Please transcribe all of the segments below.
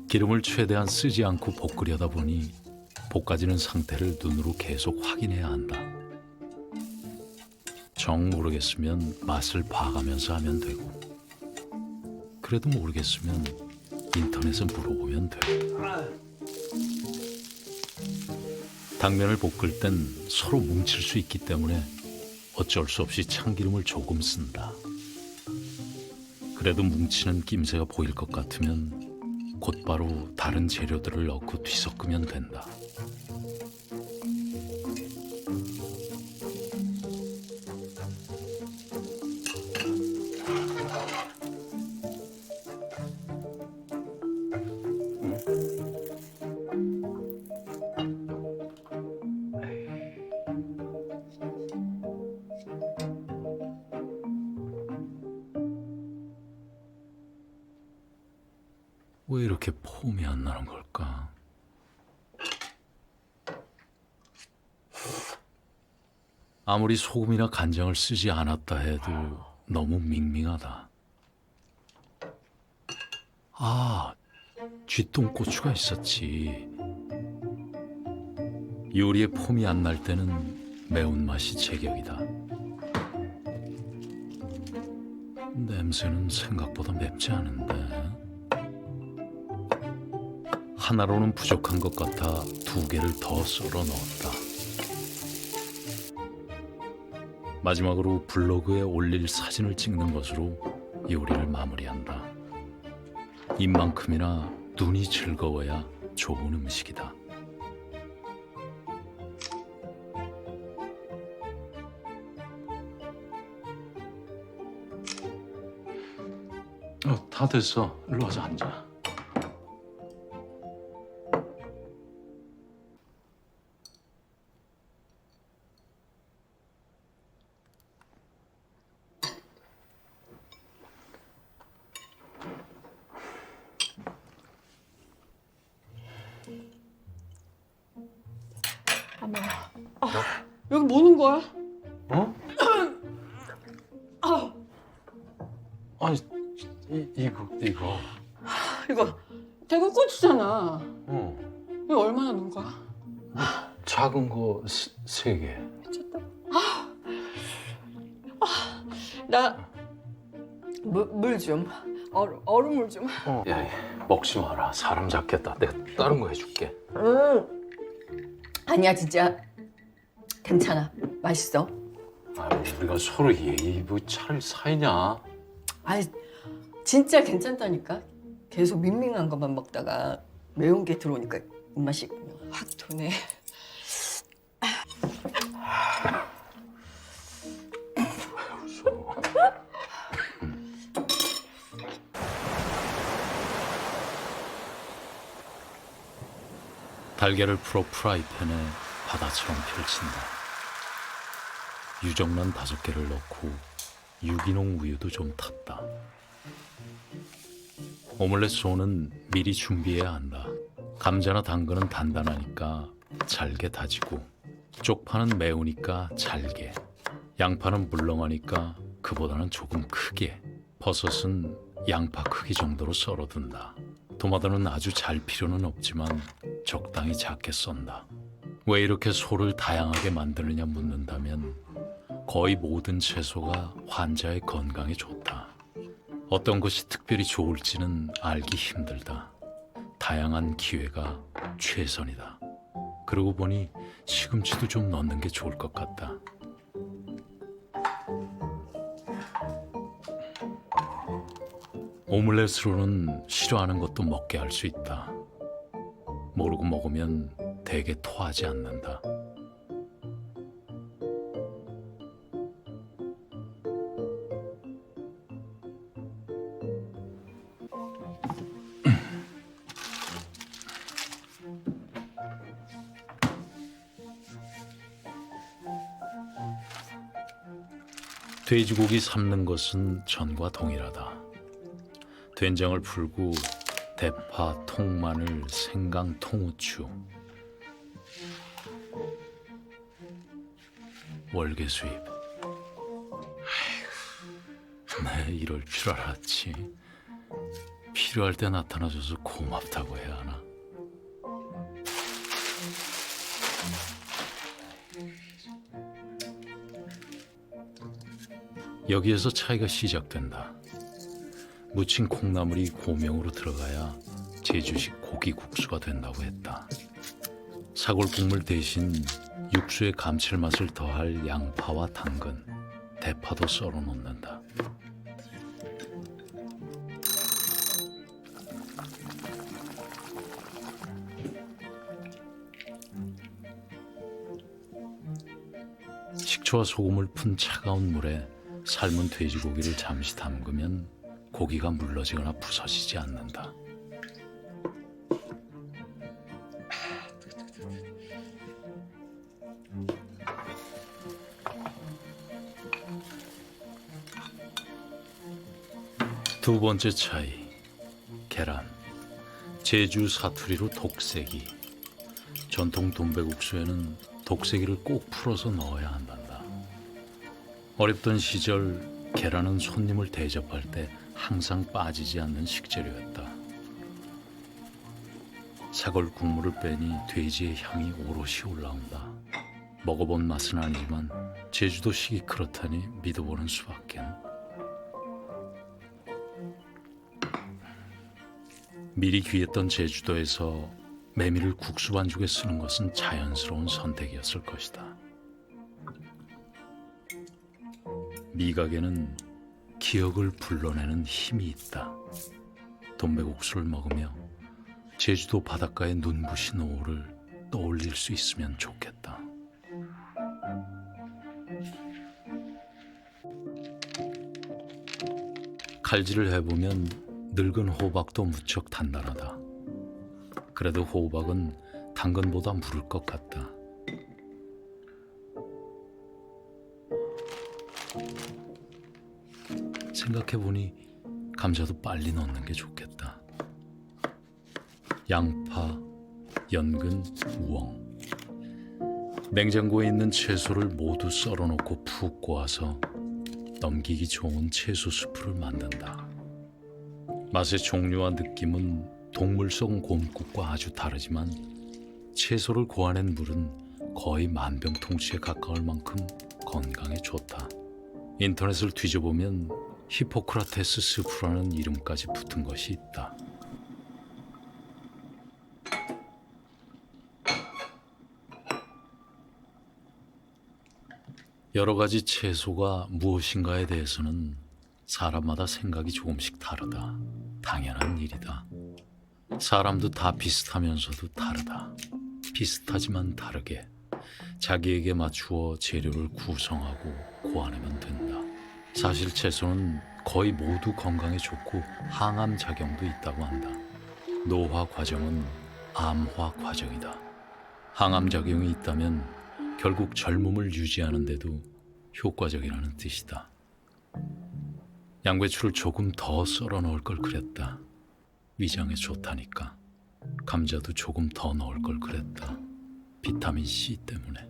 기름을 최대한 쓰지 않고 볶으려다 보니 볶아지는 상태를 눈으로 계속 확인해야 한다. 정 모르겠으면 맛을 봐가면서 하면 되고, 그래도 모르겠으면 인터넷에 물어보면 돼. 당면을 볶을 땐 서로 뭉칠 수 있기 때문에 어쩔 수 없이 참기름을 조금 쓴다. 그래도 뭉치는 낌새가 보일 것 같으면 곧바로 다른 재료들을 넣고 뒤섞으면 된다. 왜 이렇게 폼이 안 나는 걸까? 아무리 소금이나 간장을 쓰지 않았다 해도 너무 밍밍하다. 아, 쥐똥고추가 있었지. 요리에 폼이 안 날 때는 매운맛이 제격이다. 냄새는 생각보다 맵지 않은데. 하나로는 부족한 것 같아 2개를 더 썰어 넣었다. 마지막으로 블로그에 올릴 사진을 찍는 것으로 요리를 마무리한다. 입만큼이나 눈이 즐거워야 좋은 음식이다. 다 됐어. 일로 와서 앉아. 여기 뭐는 거야? 어? 아, 아니, 이거. 이거 대구 고추잖아. 어. 이거 얼마나 넣은 거야? 작은 거 3개. 미쳤다. 나 물 좀. 얼음물 좀. 야, 먹지 마라. 사람 잡겠다. 내가 다른 거 해줄게. 아니야, 진짜 괜찮아. 맛있어. 아, 우리가 서로 예의 차릴 사이냐? 아니, 진짜 괜찮다니까. 계속 밍밍한 것만 먹다가 매운 게 들어오니까 입맛이 확 도네. 달걀을 풀어 프라이팬에 바다처럼 펼친다. 유정란 5개를 넣고 유기농 우유도 좀 탔다. 오믈렛 소는 미리 준비해야 한다. 감자나 당근은 단단하니까 잘게 다지고, 쪽파는 매우니까 잘게, 양파는 물렁하니까 그보다는 조금 크게, 버섯은 양파 크기 정도로 썰어둔다. 토마토는 아주 잘 필요는 없지만 적당히 작게 썬다. 왜 이렇게 소를 다양하게 만드느냐 묻는다면 거의 모든 채소가 환자의 건강에 좋다. 어떤 것이 특별히 좋을지는 알기 힘들다. 다양한 기회가 최선이다. 그러고 보니 시금치도 좀 넣는 게 좋을 것 같다. 오믈렛으로는 싫어하는 것도 먹게 할 수 있다. 모르고 먹으면 대개 토하지 않는다. 돼지고기 삶는 것은 전과 동일하다. 된장을 풀고 대파, 통마늘, 생강, 통후추, 월계수잎. 네, 이럴 줄 알았지. 필요할 때 나타나줘서 고맙다고 해야 하나? 여기에서 차이가 시작된다. 무친 콩나물이 고명으로 들어가야 제주식 고기국수가 된다고 했다. 사골 국물 대신 육수의 감칠맛을 더할 양파와 당근, 대파도 썰어 놓는다. 식초와 소금을 푼 차가운 물에 삶은 돼지고기를 잠시 담그면 고기가 물러지거나 부서지지 않는다. 두 번째 차이, 계란. 제주 사투리로 독세기. 전통 돈배국수에는 독세기를 꼭 풀어서 넣어야 한단다. 어렵던 시절 계란은 손님을 대접할 때 항상 빠지지 않는 식재료였다. 사골 국물을 빼니 돼지의 향이 오롯이 올라온다. 먹어본 맛은 아니지만 제주도식이 그렇다니 믿어보는 수밖엔. 미리 귀했던 제주도에서 메밀을 국수 반죽에 쓰는 것은 자연스러운 선택이었을 것이다. 미각에는 기억을 불러내는 힘이 있다. 돈배국수를 먹으며 제주도 바닷가의 눈부신 오후를 떠올릴 수 있으면 좋겠다. 칼질을 해보면 늙은 호박도 무척 단단하다. 그래도 호박은 당근보다 무를 것 같다. 생각해보니 감자도 빨리 넣는 게 좋겠다. 양파, 연근, 우엉. 냉장고에 있는 채소를 모두 썰어놓고 푹 고아서 넘기기 좋은 채소 수프를 만든다. 맛의 종류와 느낌은 동물 속 곰국과 아주 다르지만 채소를 고아낸 물은 거의 만병통치에 가까울 만큼 건강에 좋다. 인터넷을 뒤져보면 히포크라테스 스프라는 이름까지 붙은 것이 있다. 여러 가지 채소가 무엇인가에 대해서는 사람마다 생각이 조금씩 다르다. 당연한 일이다. 사람도 다 비슷하면서도 다르다. 비슷하지만 다르게 자기에게 맞추어 재료를 구성하고 고안하면 된다. 사실 채소는 거의 모두 건강에 좋고 항암 작용도 있다고 한다. 노화 과정은 암화 과정이다. 항암 작용이 있다면 결국 젊음을 유지하는 데도 효과적이라는 뜻이다. 양배추를 조금 더 썰어 넣을 걸 그랬다. 위장에 좋다니까. 감자도 조금 더 넣을 걸 그랬다. 비타민 C 때문에.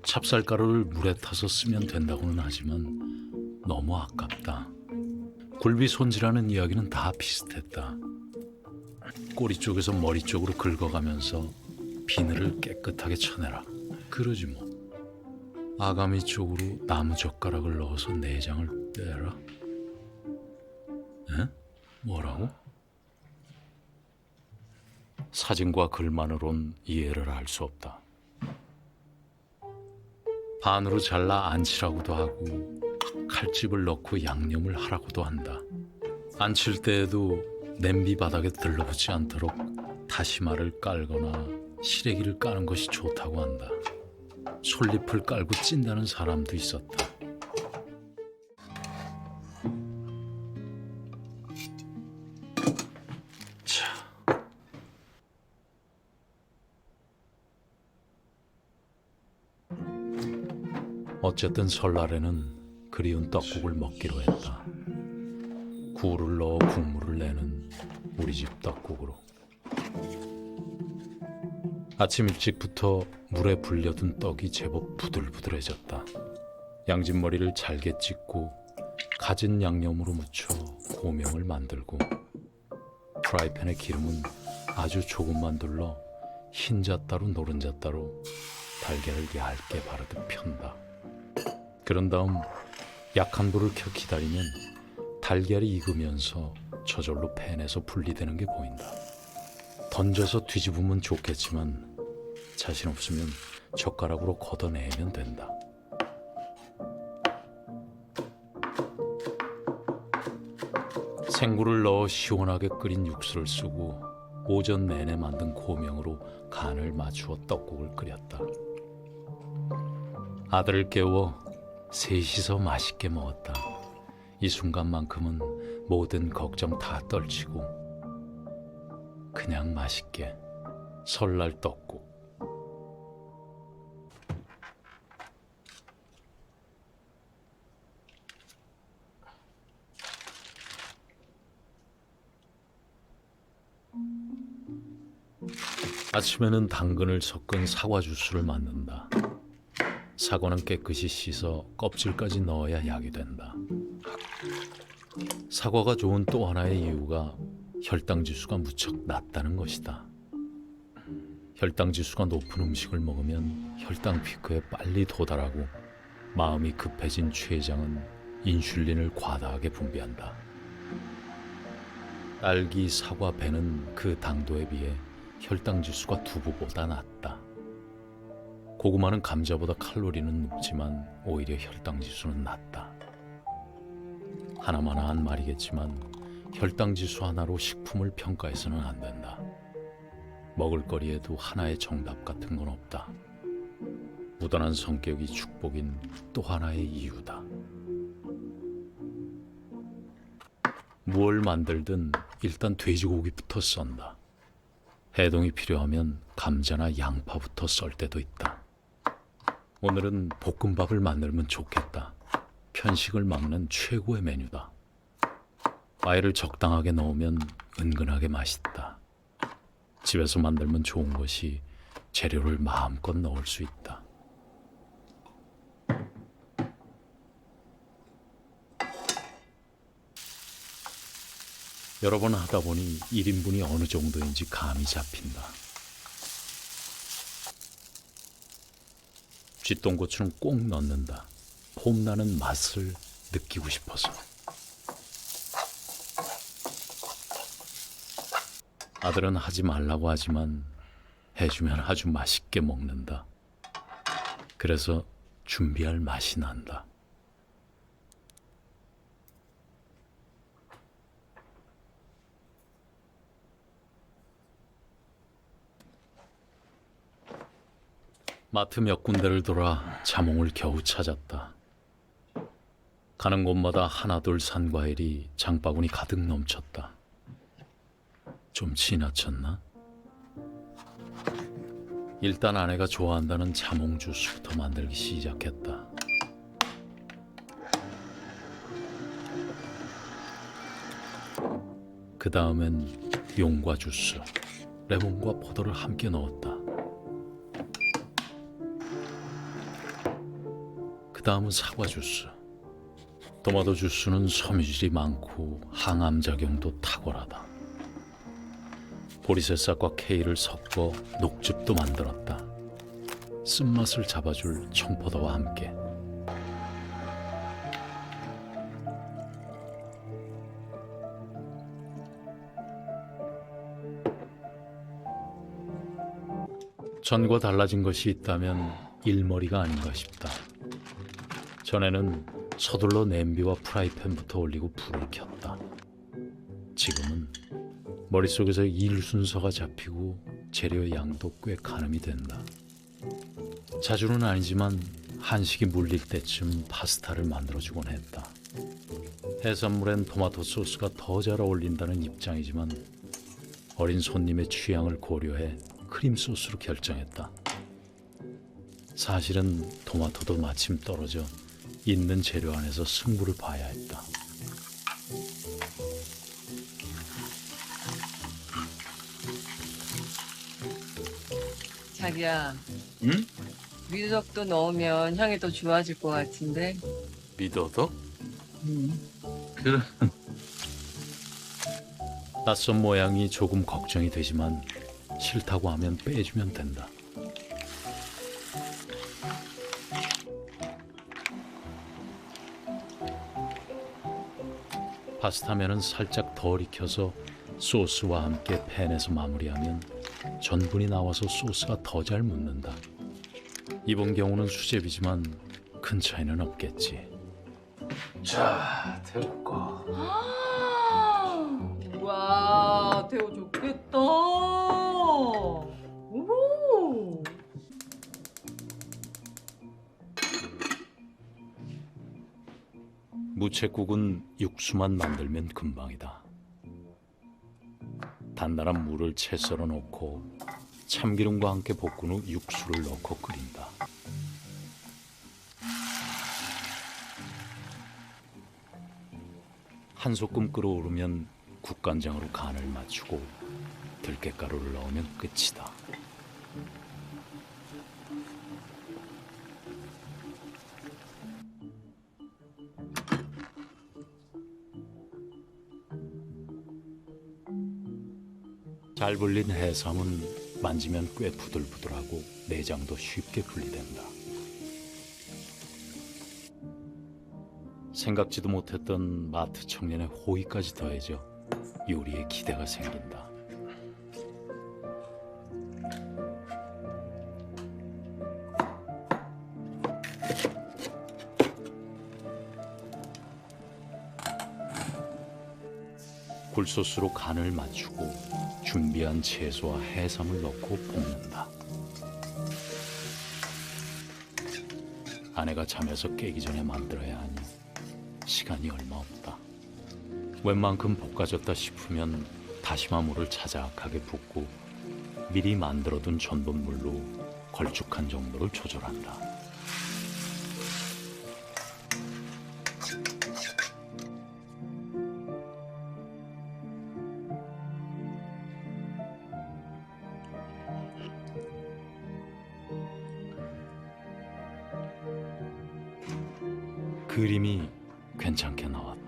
찹쌀가루를 물에 타서 쓰면 된다고는 하지만 너무 아깝다. 굴비 손질하는 이야기는 다 비슷했다. 꼬리 쪽에서 머리 쪽으로 긁어가면서 비늘을 깨끗하게 쳐내라. 그러지 뭐. 아가미 쪽으로 나무젓가락을 넣어서 내장을 빼라. 에? 뭐라고? 사진과 글만으론 이해를 할 수 없다. 반으로 잘라 안치라고도 하고 칼집을 넣고 양념을 하라고도 한다. 안칠 때에도 냄비 바닥에 들러붙지 않도록 다시마를 깔거나 시래기를 까는 것이 좋다고 한다. 솔잎을 깔고 찐다는 사람도 있었다. 자, 어쨌든 설날에는 그리운 떡국을 먹기로 했다. 굴을 넣어 국물을 내는 우리 집 떡국으로. 아침 일찍부터 물에 불려둔 떡이 제법 부들부들해졌다. 양진머리를 잘게 찢고 갖은 양념으로 묻혀 고명을 만들고 프라이팬에 기름은 아주 조금만 둘러 흰자따로 노른자따로 달걀을 얇게 바르듯 편다. 그런 다음 약한 불을 켜 기다리면 달걀이 익으면서 저절로 팬에서 분리되는 게 보인다. 던져서 뒤집으면 좋겠지만 자신 없으면 젓가락으로 걷어내면 된다. 생굴을 넣어 시원하게 끓인 육수를 쓰고 오전 내내 만든 고명으로 간을 맞추어 떡국을 끓였다. 아들을 깨워 셋이서 맛있게 먹었다. 이 순간만큼은 모든 걱정 다 떨치고 그냥 맛있게 설날 떡국. 아침에는 당근을 섞은 사과 주스를 만든다. 사과는 깨끗이 씻어 껍질까지 넣어야 약이 된다. 사과가 좋은 또 하나의 이유가 혈당 지수가 무척 낮다는 것이다. 혈당 지수가 높은 음식을 먹으면 혈당 피크에 빨리 도달하고 마음이 급해진 췌장은 인슐린을 과다하게 분비한다. 딸기, 사과, 배는 그 당도에 비해 혈당 지수가 두부보다 낮다. 고구마는 감자보다 칼로리는 높지만 오히려 혈당 지수는 낮다. 하나마나한 말이겠지만 혈당 지수 하나로 식품을 평가해서는 안 된다. 먹을거리에도 하나의 정답 같은 건 없다. 무던한 성격이 축복인 또 하나의 이유다. 무얼 만들든 일단 돼지고기부터 썬다. 해동이 필요하면 감자나 양파부터 썰 때도 있다. 오늘은 볶음밥을 만들면 좋겠다. 편식을 막는 최고의 메뉴다. 과일을 적당하게 넣으면 은근하게 맛있다. 집에서 만들면 좋은 것이 재료를 마음껏 넣을 수 있다. 여러 번 하다 보니 1인분이 어느 정도인지 감이 잡힌다. 쥐똥고추는 꼭 넣는다. 폼나는 맛을 느끼고 싶어서. 아들은 하지 말라고 하지만 해주면 아주 맛있게 먹는다. 그래서 준비할 맛이 난다. 마트 몇 군데를 돌아 자몽을 겨우 찾았다. 가는 곳마다 하나둘 산 과일이 장바구니 가득 넘쳤다. 좀 지나쳤나? 일단 아내가 좋아한다는 자몽 주스부터 만들기 시작했다. 그 다음엔 용과 주스, 레몬과 포도를 함께 넣었다. 그 다음은 사과 주스. 토마토 주스는 섬유질이 많고 항암 작용도 탁월하다. 보리새싹과 케일을 섞어 녹즙도 만들었다. 쓴맛을 잡아줄 청포도와 함께. 전과 달라진 것이 있다면 일머리가 아닌가 싶다. 전에는 서둘러 냄비와 프라이팬부터 올리고 불을 켰다. 지금은 머릿속에서 일 순서가 잡히고 재료 양도 꽤 가늠이 된다. 자주는 아니지만 한식이 물릴 때쯤 파스타를 만들어주곤 했다. 해산물엔 토마토 소스가 더 잘 어울린다는 입장이지만 어린 손님의 취향을 고려해 크림 소스로 결정했다. 사실은 토마토도 마침 떨어져 있는 재료 안에서 승부를 봐야 했다. 자기야, 응? 미더덕도 넣으면 향이 더 좋아질 것 같은데. 미더덕? 그래. 낯선 모양이 조금 걱정이 되지만 싫다고 하면 빼주면 된다. 파스타면은 살짝 덜 익혀서 소스와 함께 팬에서 마무리하면 전분이 나와서 소스가 더 잘 묻는다. 이번 경우는 수제비지만 큰 차이는 없겠지. 자, 태울까. 와, 태호 좋겠다. 오. 무채국은 육수만 만들면 금방이다. 단단한 물을 채 썰어 놓고 참기름과 함께 볶은 후 육수를 넣고 끓인다. 한 소끔 끓어오르면 국간장으로 간을 맞추고 들깨가루를 넣으면 끝이다. 잘 불린 해삼은 만지면 꽤 부들부들하고 내장도 쉽게 분리된다. 생각지도 못했던 마트 청년의 호의까지 더해져 요리에 기대가 생긴다. 굴소스로 간을 맞추고 준비한 채소와 해삼을 넣고 볶는다. 아내가 잠에서 깨기 전에 만들어야 하니 시간이 얼마 없다. 웬만큼 볶아졌다 싶으면 다시마 물을 자작하게 붓고 미리 만들어둔 전분물로 걸쭉한 정도를 조절한다. 그림이 괜찮게 나왔다.